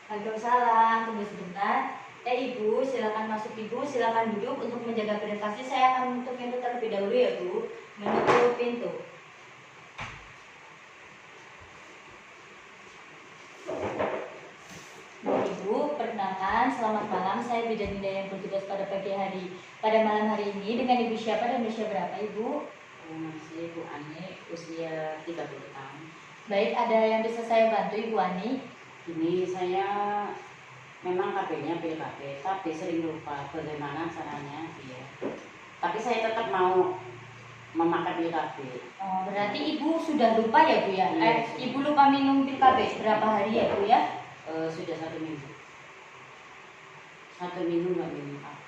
Waalaikumsalam, tunggu sebentar. Ibu, silakan masuk Ibu, silakan duduk untuk menjaga privasi. Saya akan menutup pintu terlebih dahulu ya Bu. Menutup pintu. Ibu, perkenalkan, selamat malam. Saya Bidan Hidayah yang bertugas pada pagi hari. Pada malam hari ini dengan Ibu siapa dan usia berapa Ibu? Saya Ibu Ani, usia 30 tahun. Baik, ada yang bisa saya bantu Ibu Ani? Ini saya memang KB-nya pilih KB, tapi sering lupa bagaimana caranya. Iya. Tapi saya tetap mau memakai pil KB. Oh, berarti Ibu sudah lupa ya Bu ya? Iya. Ibu lupa minum pil KB berapa hari ya Bu ya? Sudah 1 minggu. 1 minggu nggak minum KB.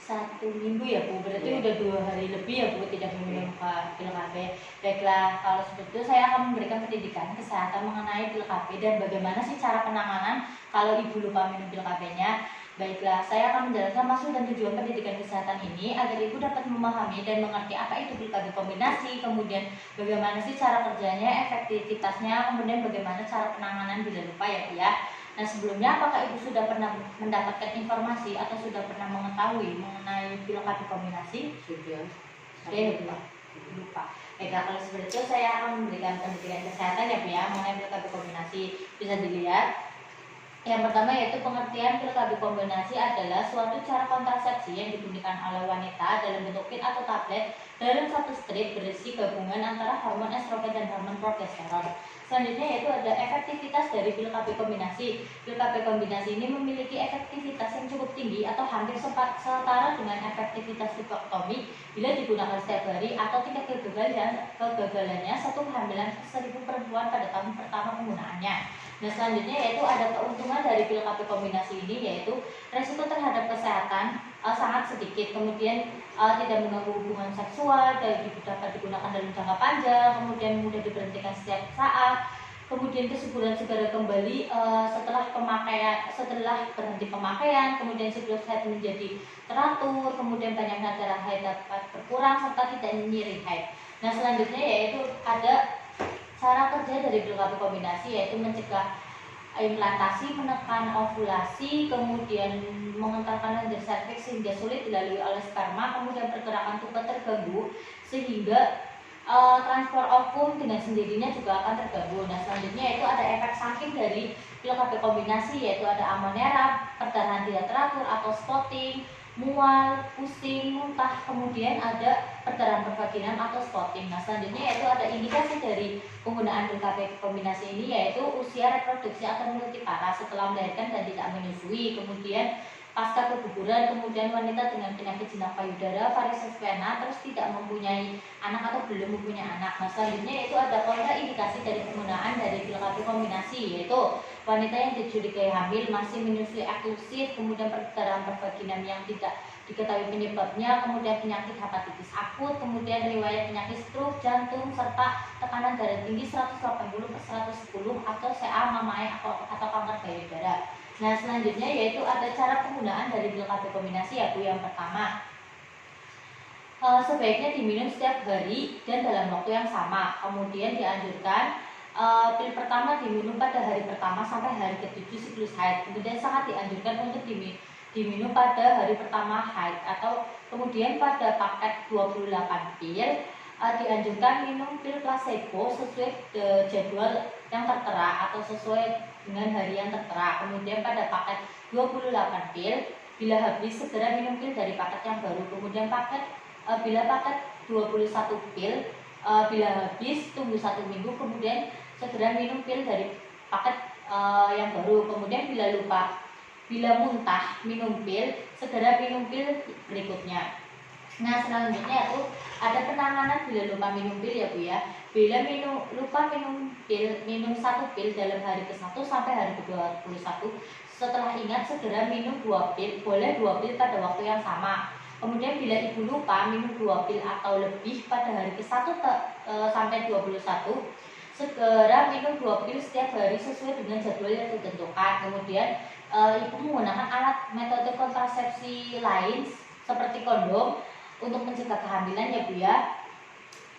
1 minggu ya Bu, berarti Iya. udah 2 hari lebih ya Bu tidak minum pil KB. Baiklah, kalau seperti itu saya akan memberikan pendidikan kesehatan mengenai pil KB dan bagaimana sih cara penanganan kalau Ibu lupa minum pil KB-nya. Baiklah, saya akan menjelaskan maksud dan tujuan pendidikan kesehatan ini agar Ibu dapat memahami dan mengerti apa itu pil KB kombinasi, kemudian bagaimana sih cara kerjanya, efektivitasnya, kemudian bagaimana cara penanganan bila lupa ya Bu ya. Nah, sebelumnya apakah Ibu sudah pernah mendapatkan informasi atau sudah pernah mengetahui mengenai pil KB kombinasi? Sudah. Lupa. Baiklah, kalau seperti itu saya akan memberikan pendidikan kesehatan ya Bu ya mengenai pil KB kombinasi. Bisa dilihat. Yang pertama yaitu pengertian pil KB kombinasi adalah suatu cara kontrasepsi yang digunakan oleh wanita dalam bentuk pil atau tablet dalam satu strip berisi gabungan antara hormon estrogen dan hormon progesteron. Selanjutnya yaitu ada efektivitas dari pil KB kombinasi. Pil KB kombinasi ini memiliki efektivitas yang cukup tinggi atau hampir setara dengan efektivitas lipektomi bila digunakan setiap hari atau tingkat kegagalannya 1 kehamilan per 1000 perempuan pada tahun pertama penggunaannya. Nah, selanjutnya yaitu ada keuntungan dari pil KB kombinasi ini yaitu resiko terhadap kesehatan sangat sedikit, kemudian tidak mengganggu hubungan seksual, dapat digunakan dalam jangka panjang, kemudian mudah diberhentikan setiap saat, kemudian kesuburan segera kembali setelah berhenti pemakaian, kemudian siklus haid menjadi teratur, kemudian banyaknya darah haid dapat berkurang serta tidak nyeri haid. Nah, selanjutnya yaitu ada cara kerja dari pil KB kombinasi yaitu mencegah implantasi, menekan ovulasi, kemudian mengentalkan lendir serviks sehingga sulit dilalui oleh sperma, kemudian pergerakan tubuh terganggu sehingga transport ovum dengan sendirinya juga akan terganggu. Nah, selanjutnya yaitu ada efek samping dari pil KB kombinasi yaitu ada amonera, perdarahan tidak teratur atau spotting, mual, pusing, muntah, kemudian ada perdarahan pervaginam atau spotting. Nah, selanjutnya yaitu ada indikasi dari penggunaan pil KB kombinasi ini yaitu usia reproduksi atau multipara setelah melahirkan dan tidak menyusui, kemudian pasca keguguran, kemudian wanita dengan penyakit jinak payudara, varises vena, terus tidak mempunyai anak atau belum mempunyai anak. Nah, selanjutnya yaitu ada kontraindikasi dari penggunaan dari pil KB kombinasi yaitu wanita yang dicurigai hamil, masih menyusui eksklusif, kemudian perdarahan pervaginam yang tidak diketahui penyebabnya, kemudian penyakit hepatitis akut, kemudian riwayat penyakit stroke, jantung, serta tekanan darah tinggi 180/110 atau CA mamae atau kanker payudara. Nah, selanjutnya yaitu ada cara penggunaan dari pil KB kombinasi ya Bu. Yang pertama, sebaiknya diminum setiap hari dan dalam waktu yang sama. Kemudian dianjurkan pil pertama diminum pada hari pertama sampai hari ke-7 siklus haid. Kemudian sangat dianjurkan untuk diminum pada hari pertama haid atau kemudian pada paket 28 pil dianjurkan minum pil placebo sesuai jadwal yang tertera atau sesuai dengan hari yang tertera. Kemudian pada paket 28 pil bila habis segera minum pil dari paket yang baru. Kemudian bila paket 21 pil bila habis tunggu 1 minggu, kemudian segera minum pil dari paket yang baru. Kemudian bila muntah minum pil, segera minum pil berikutnya. Nah, selanjutnya itu ada penanganan bila lupa minum pil ya Bu ya. Bila lupa minum 1 pil dalam hari ke-1 sampai hari ke-21, setelah ingat segera minum 2 pil, boleh 2 pil pada waktu yang sama. Kemudian bila Ibu lupa minum 2 pil atau lebih pada hari ke-1 sampai 21, segera minum 2 pil setiap hari sesuai dengan jadwal yang ditentukan. Kemudian Ibu menggunakan alat metode kontrasepsi lain seperti kondom untuk mencegah kehamilan ya Bu ya.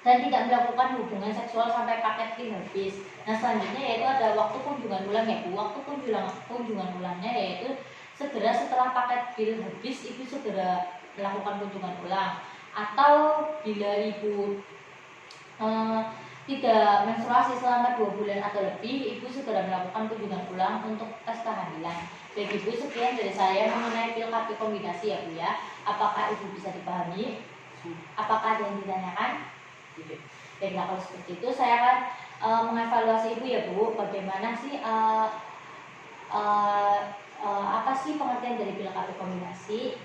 dan tidak melakukan hubungan seksual sampai paket pil habis. Nah selanjutnya yaitu ada waktu kunjungan ulang ya Bu. Waktu kunjungan ulangnya yaitu segera setelah paket pil habis ibu segera melakukan kunjungan ulang, atau bila ibu tidak menstruasi selama 2 bulan atau lebih, ibu segera melakukan kunjungan ulang untuk tes kehamilan. Baik ibu, sekian dari saya mengenai pil KB kombinasi ya Bu ya. Apakah ibu bisa dipahami? Apakah ada yang ditanyakan? Baiklah, kalau seperti itu saya akan mengevaluasi ibu ya Bu. Bagaimana sih apa sih pengertian dari pil KB kombinasi?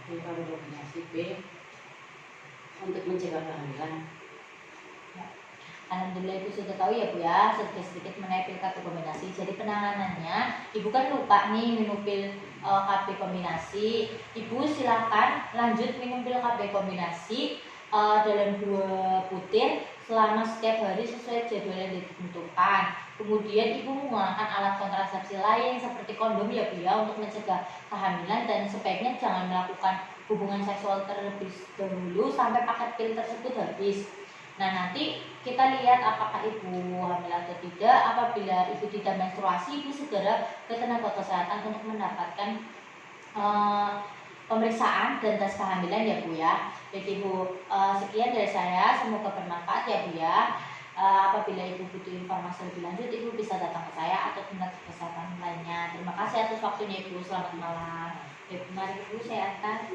Pil KB kombinasi B untuk mencegah kehamilan. Alhamdulillah ibu sudah tahu ya Bu ya, sedikit mengenai pil KB kombinasi. Jadi penanganannya, ibu kan lupa nih minum pil KB kombinasi. Ibu silakan lanjut minum pil KB kombinasi dalam 2 butir selama setiap hari sesuai jadwal yang ditentukan. Kemudian ibu menggunakan alat kontrasepsi lain seperti kondom ya Bu ya untuk mencegah kehamilan, dan sebaiknya jangan melakukan hubungan seksual terlebih dahulu sampai paket pil tersebut habis. Nah nanti kita lihat apakah ibu hamil atau tidak. Apabila ibu tidak menstruasi, ibu segera ke tenaga kesehatan untuk mendapatkan pemeriksaan dan tes kehamilan ya Bu ya. Jadi ibu, sekian dari saya, semoga bermanfaat ya Bu ya. Apabila ibu butuh informasi lebih lanjut, ibu bisa datang ke saya atau tenaga kesehatan lainnya. Terima kasih atas waktunya ibu, selamat malam. Mari ibu saya antar.